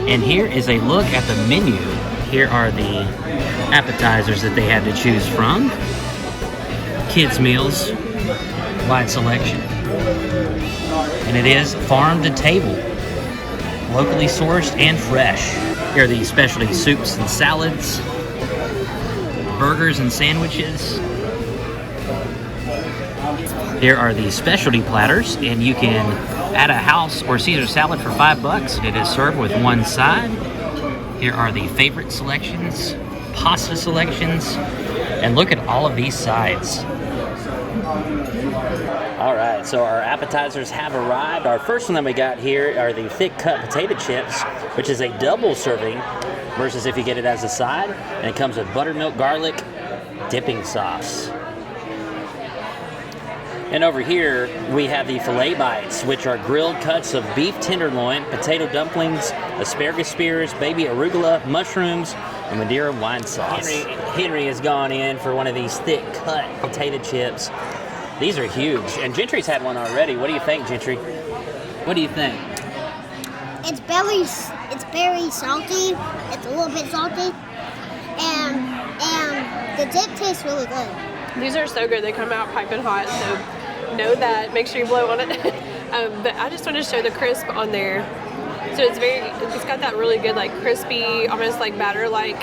And here is a look at the menu. Here are the appetizers that they had to choose from. Kids meals, wide selection. And it is farm to table, locally sourced and fresh. Here are the specialty soups and salads, burgers and sandwiches. Here are the specialty platters, and you can add a house or Caesar salad for $5. It is served with one side. Here are the favorite selections, pasta selections, and look at all of these sides. All right, so our appetizers have arrived. Our first one that we got here are the thick cut potato chips, which is a double serving versus if you get it as a side, and it comes with buttermilk garlic dipping sauce. And over here, we have the filet bites, which are grilled cuts of beef tenderloin, potato dumplings, asparagus spears, baby arugula, mushrooms, and Madeira wine sauce. Henry has gone in for one of these thick cut potato chips. These are huge, and Gentrys had one already. What do you think, Gentry? What do you think? It's very salty. It's a little bit salty, and the dip tastes really good. These are so good. They come out piping hot, so know that. Make sure you blow on it. But I just want to show the crisp on there. So it's got that really good, like, crispy, almost like batter, like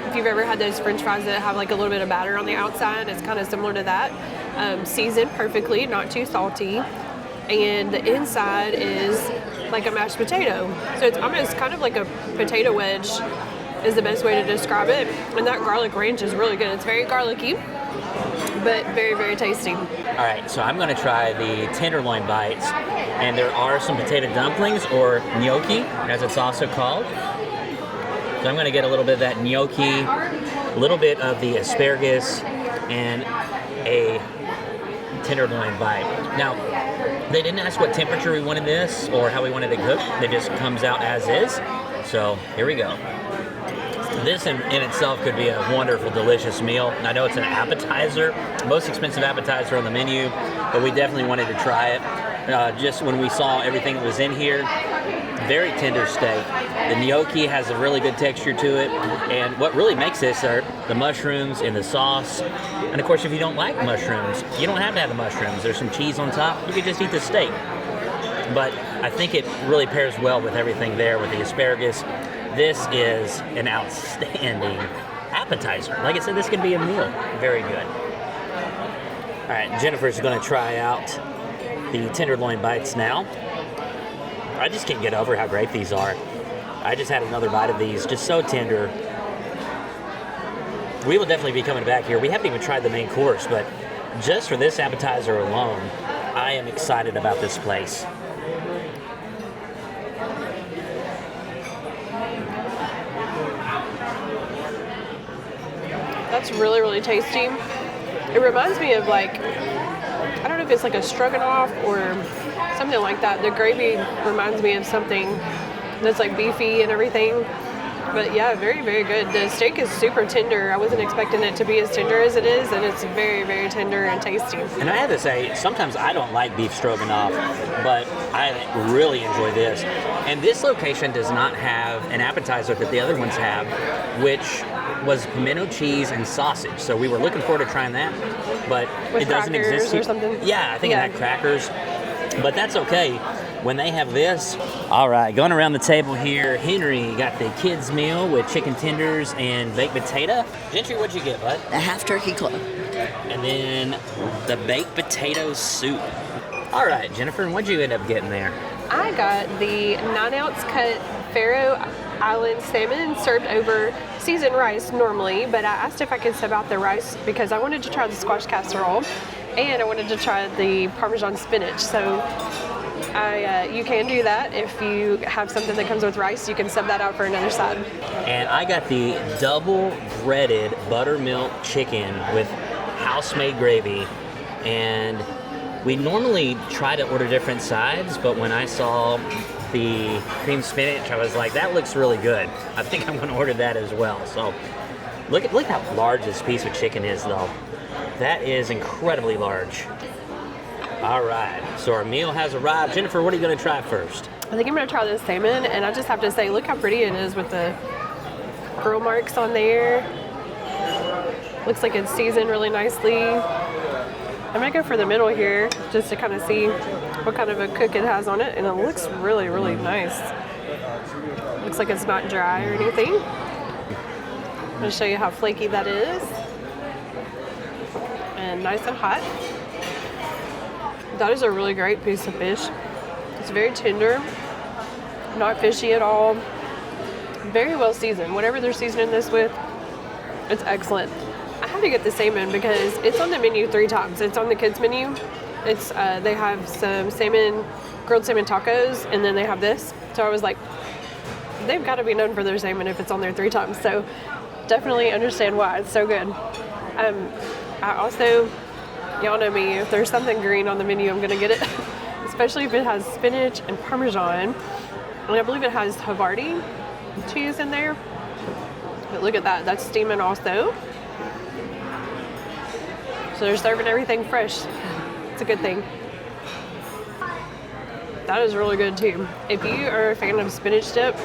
if you've ever had those French fries that have like a little bit of batter on the outside, it's kind of similar to that. Seasoned perfectly, not too salty. And the inside is like a mashed potato. So it's almost kind of like a potato wedge is the best way to describe it. And that garlic ranch is really good. It's very garlicky, but very, very tasty. All right, so I'm gonna try the tenderloin bites, and there are some potato dumplings, or gnocchi, as it's also called. So I'm gonna get a little bit of that gnocchi, a little bit of the asparagus, and a tenderloin bite. Now, they didn't ask what temperature we wanted this, or how we wanted it cooked. It just comes out as is. So here we go. This in itself could be a wonderful, delicious meal. I know it's an appetizer, most expensive appetizer on the menu, but we definitely wanted to try it. Just when we saw everything that was in here, very tender steak. The gnocchi has a really good texture to it, and what really makes this are the mushrooms and the sauce. And of course, if you don't like mushrooms, you don't have to have the mushrooms. There's some cheese on top. You could just eat the steak. But I think it really pairs well with everything there, with the asparagus. This is an outstanding appetizer. Like I said, this could be a meal. Very good. All right, Jennifer's going to try out the tenderloin bites now. I just can't get over how great these are. I just had another bite of these, just so tender. We will definitely be coming back here. We haven't even tried the main course, but just for this appetizer alone, I am excited about this place. That's really, really tasty. It reminds me of, like, I don't know if it's like a stroganoff or something like that. The gravy reminds me of something that's like beefy and everything. But yeah, very, very good. The steak is super tender. I wasn't expecting it to be as tender as it is, and it's very, very tender and tasty. And I have to say, sometimes I don't like beef stroganoff, but I really enjoy this. And this location does not have an appetizer that the other ones have, which was pimento cheese and sausage. So we were looking forward to trying that, but With it doesn't exist or something? Yeah, I think it had crackers, but that's okay. When they have this, all right, going around the table here, Henry got the kids' meal with chicken tenders and baked potato. Gentry, what'd you get, bud? A half turkey club. And then the baked potato soup. All right, Jennifer, and what'd you end up getting there? I got the 9-ounce cut Faroe Island salmon served over seasoned rice normally, but I asked if I could sub out the rice because I wanted to try the squash casserole and I wanted to try the Parmesan spinach. So you can do that. If you have something that comes with rice, you can sub that out for another side. And I got the double breaded buttermilk chicken with house-made gravy. And we normally try to order different sides, but when I saw the cream spinach, I was like, that looks really good. I think I'm going to order that as well. So look how large this piece of chicken is, though. That is incredibly large. All right, so our meal has arrived. Jennifer, what are you gonna try first? I think I'm gonna try this salmon, and I just have to say, look how pretty it is with the grill marks on there. Looks like it's seasoned really nicely. I'm gonna go for the middle here, just to kind of see what kind of a cook it has on it, and it looks really, really nice. Looks like it's not dry or anything. I'm gonna show you how flaky that is. And nice and hot. That is a really great piece of fish. It's very tender, not fishy at all. Very well seasoned. Whatever they're seasoning this with, it's excellent. I had to get the salmon because it's on the menu 3 times. It's on the kids menu. It's they have some salmon, grilled salmon tacos, and then they have this. So I was like, they've got to be known for their salmon if it's on there 3 times. So definitely understand why. It's so good. I also, y'all know me, if there's something green on the menu, I'm gonna get it. Especially if it has spinach and Parmesan. And I believe it has Havarti cheese in there. But look at that, that's steaming also. So they're serving everything fresh. It's a good thing. That is really good too. If you are a fan of spinach dip,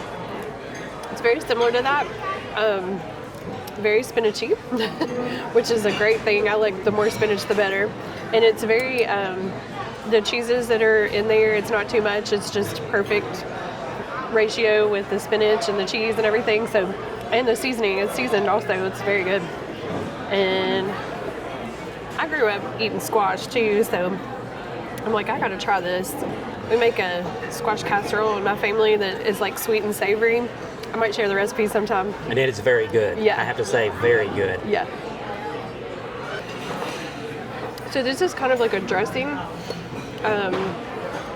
it's very similar to that. Very spinachy, which is a great thing. I like the more spinach, the better. And it's very, the cheeses that are in there, it's not too much. It's just perfect ratio with the spinach and the cheese and everything. So, and the seasoning, it's seasoned also. It's very good. And I grew up eating squash too, so I'm like, I gotta try this. We make a squash casserole in my family that is like sweet and savory. I might share the recipe sometime. And it is very good. Yeah. I have to say, very good. Yeah. So this is kind of like a dressing.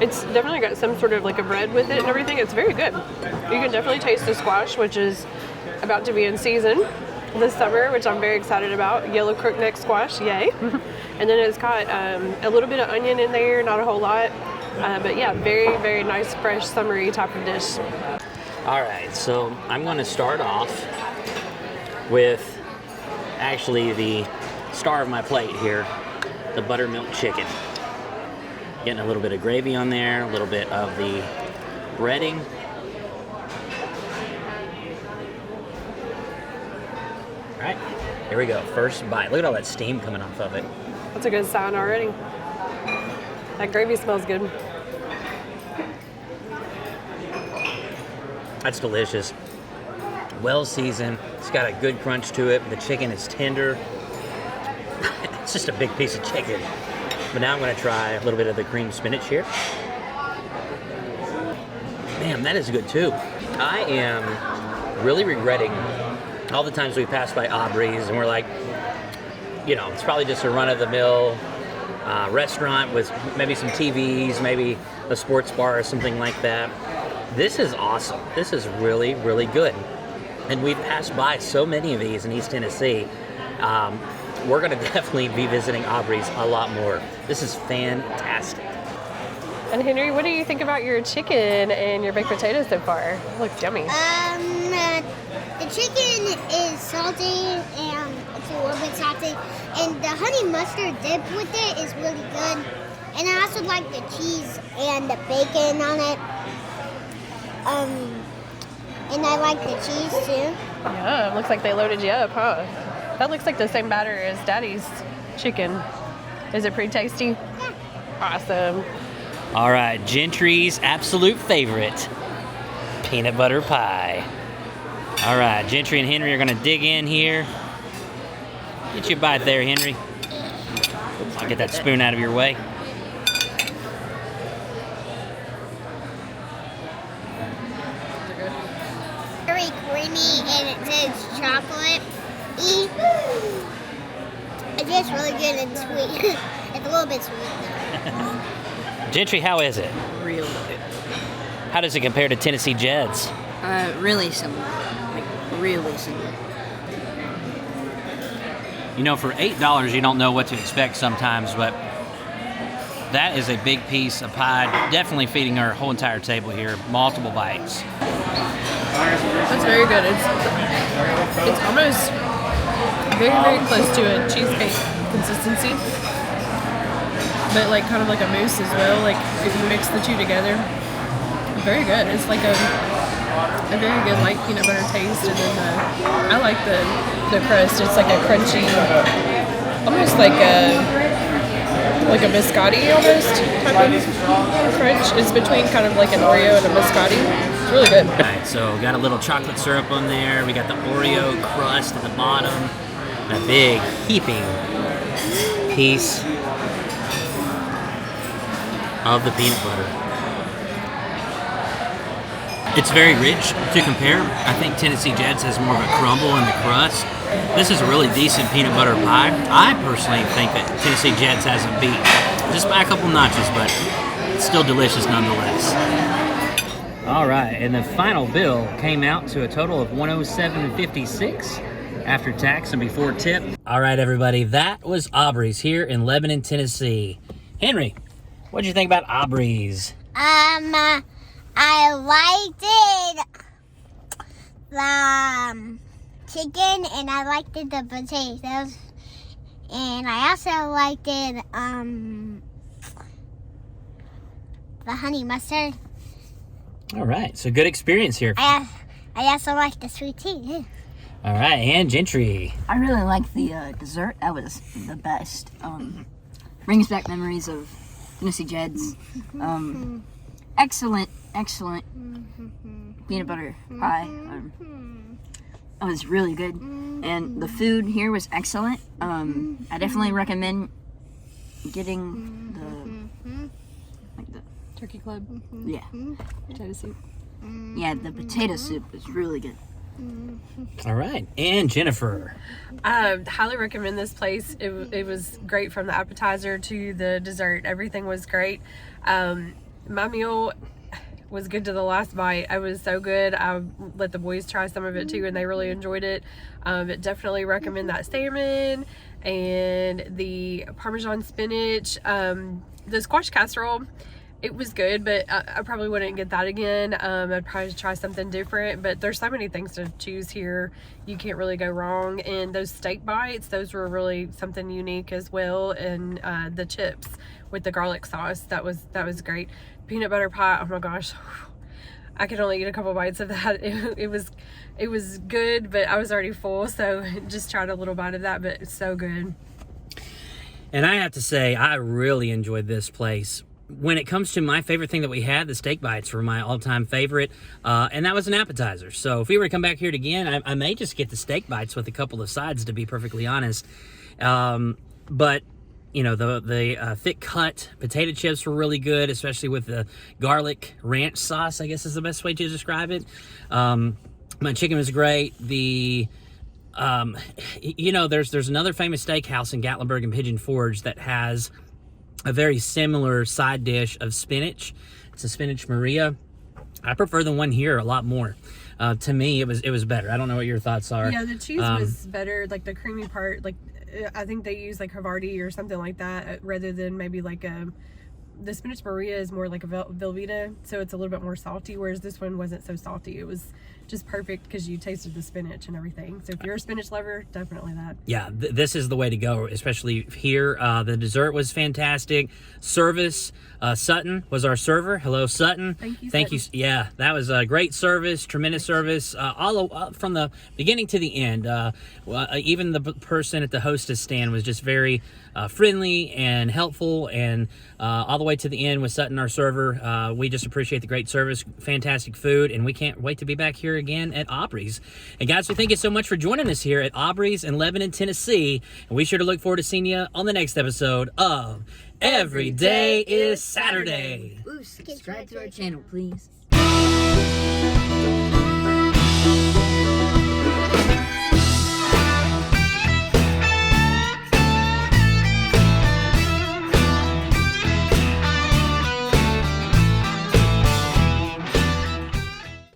It's definitely got some sort of like a bread with it and everything. It's very good. You can definitely taste the squash, which is about to be in season this summer, which I'm very excited about. Yellow crookneck squash, yay. And then it's got a little bit of onion in there, not a whole lot. But yeah, very, very nice, fresh, summery type of dish. All right, so I'm going to start off with actually the star of my plate here, the buttermilk chicken. Getting a little bit of gravy on there, a little bit of the breading. All right, here we go, first bite. Look at all that steam coming off of it. That's a good sign already. That gravy smells good. That's delicious. Well seasoned. It's got a good crunch to it. The chicken is tender. It's just a big piece of chicken. But now I'm going to try a little bit of the cream spinach here. Man, that is good too. I am really regretting all the times we passed by AUBREY'S and we're like, you know, it's probably just a run-of-the-mill restaurant with maybe some TVs, maybe a sports bar or something like that. This is awesome. This is really, really good. And we've passed by so many of these in East Tennessee. We're going to definitely be visiting AUBREY'S a lot more. This is fantastic. And Henry, what do you think about your chicken and your baked potatoes so far? It looks yummy. The chicken is salty and it's a little bit salty. And the honey mustard dip with it is really good. And I also like the cheese and the bacon on it. And I like the cheese too. Yeah, it looks like they loaded you up, huh? That looks like the same batter as Daddy's chicken. Is it pretty tasty? Yeah. Awesome. All right, Gentry's absolute favorite, peanut butter pie. All right, Gentry and Henry are gonna dig in here. Get you a bite there, Henry. I'll get that spoon out of your way. Very creamy and it says chocolate. It's just really good and sweet. It's a little bit sweet though. Gentry, how is it? Really good. How does it compare to Tennessee Jed's? Really similar. Like, really similar. You know, for $8, you don't know what to expect sometimes, but that is a big piece of pie. Definitely feeding our whole entire table here. Multiple bites. That's very good. It's almost very, very close to a cheesecake consistency. but like kind of like a mousse as well. Like if you mix the two together, very good. It's like a very good like peanut butter taste, and then I like the crust. It's like a crunchy, almost like a biscotti almost type of crunch. It's between kind of like an Oreo and a biscotti. It's really good. All right, so we got a little chocolate syrup on there. We got the Oreo crust at the bottom. A big heaping piece of the peanut butter. It's very rich to compare. I think Tennessee Jets has more of a crumble in the crust. This is a really decent peanut butter pie. I personally think that Tennessee Jets has a beat just by a couple notches, but it's still delicious nonetheless. All right, and the final bill came out to a total of $107.56 after tax and before tip. All right, everybody, that was Aubrey's here in Lebanon, Tennessee. Henry, what did you think about Aubrey's? I liked it, the chicken, and I liked it, the potatoes, and I also liked it, the honey mustard. All right, so good experience here. I also liked the sweet tea. All right, and Gentry. I really liked the dessert. That was the best. Brings back memories of Tennessee Jets. Excellent peanut butter pie. It was really good, and the food here was excellent. I definitely recommend getting the Turkey club. yeah Potato soup. yeah the potato soup was really good. All right, and Jennifer. Highly recommend this place. It was great from the appetizer to the dessert. Everything was great. My meal was good to the last bite. It was so good. I let the boys try some of it too, and they really enjoyed it. But definitely recommend that salmon and the Parmesan spinach. The squash casserole, it was good, but I probably wouldn't get that again. I'd probably try something different, but there's so many things to choose here. You can't really go wrong. And those steak bites, those were really something unique as well. And the chips with the garlic sauce, that was great. Peanut butter pie, oh my gosh, I could only eat a couple bites of that. It was good, but I was already full, so just tried a little bite of that, but it's so good. And I have to say, I really enjoyed this place. When it comes to my favorite thing that we had, the steak bites were my all-time favorite, and that was an appetizer. So if we were to come back here again, I may just get the steak bites with a couple of sides, to be perfectly honest. But you know, the thick cut potato chips were really good, especially with the garlic ranch sauce, I guess is the best way to describe it. My chicken was great. The you know, there's another famous steakhouse in Gatlinburg and Pigeon Forge that has a very similar side dish of spinach. It's a spinach Maria. I prefer the one here a lot more. To me, it was better. I don't know what your thoughts are. Yeah, the cheese was better, like the creamy part. Like I think they use like Havarti or something like that rather than maybe like the spinach Maria is more like a Velveeta, so it's a little bit more salty, whereas this one wasn't so salty. It was just perfect because you tasted the spinach and everything. So if you're a spinach lover, definitely that. Yeah, this is the way to go, especially here. The dessert was fantastic. Service, Sutton was our server. Hello, Sutton. Thank you. Yeah, that was a great service, tremendous service, all from the beginning to the end. Even the person at the hostess stand was just very friendly and helpful, and all the way to the end with Sutton, our server. We just appreciate the great service, fantastic food, and we can't wait to be back here again at Aubrey's. And guys, we thank you so much for joining us here at Aubrey's in Lebanon, Tennessee, and we sure to look forward to seeing you on the next episode of Every Day is Saturday. Ooh, subscribe to our channel, please.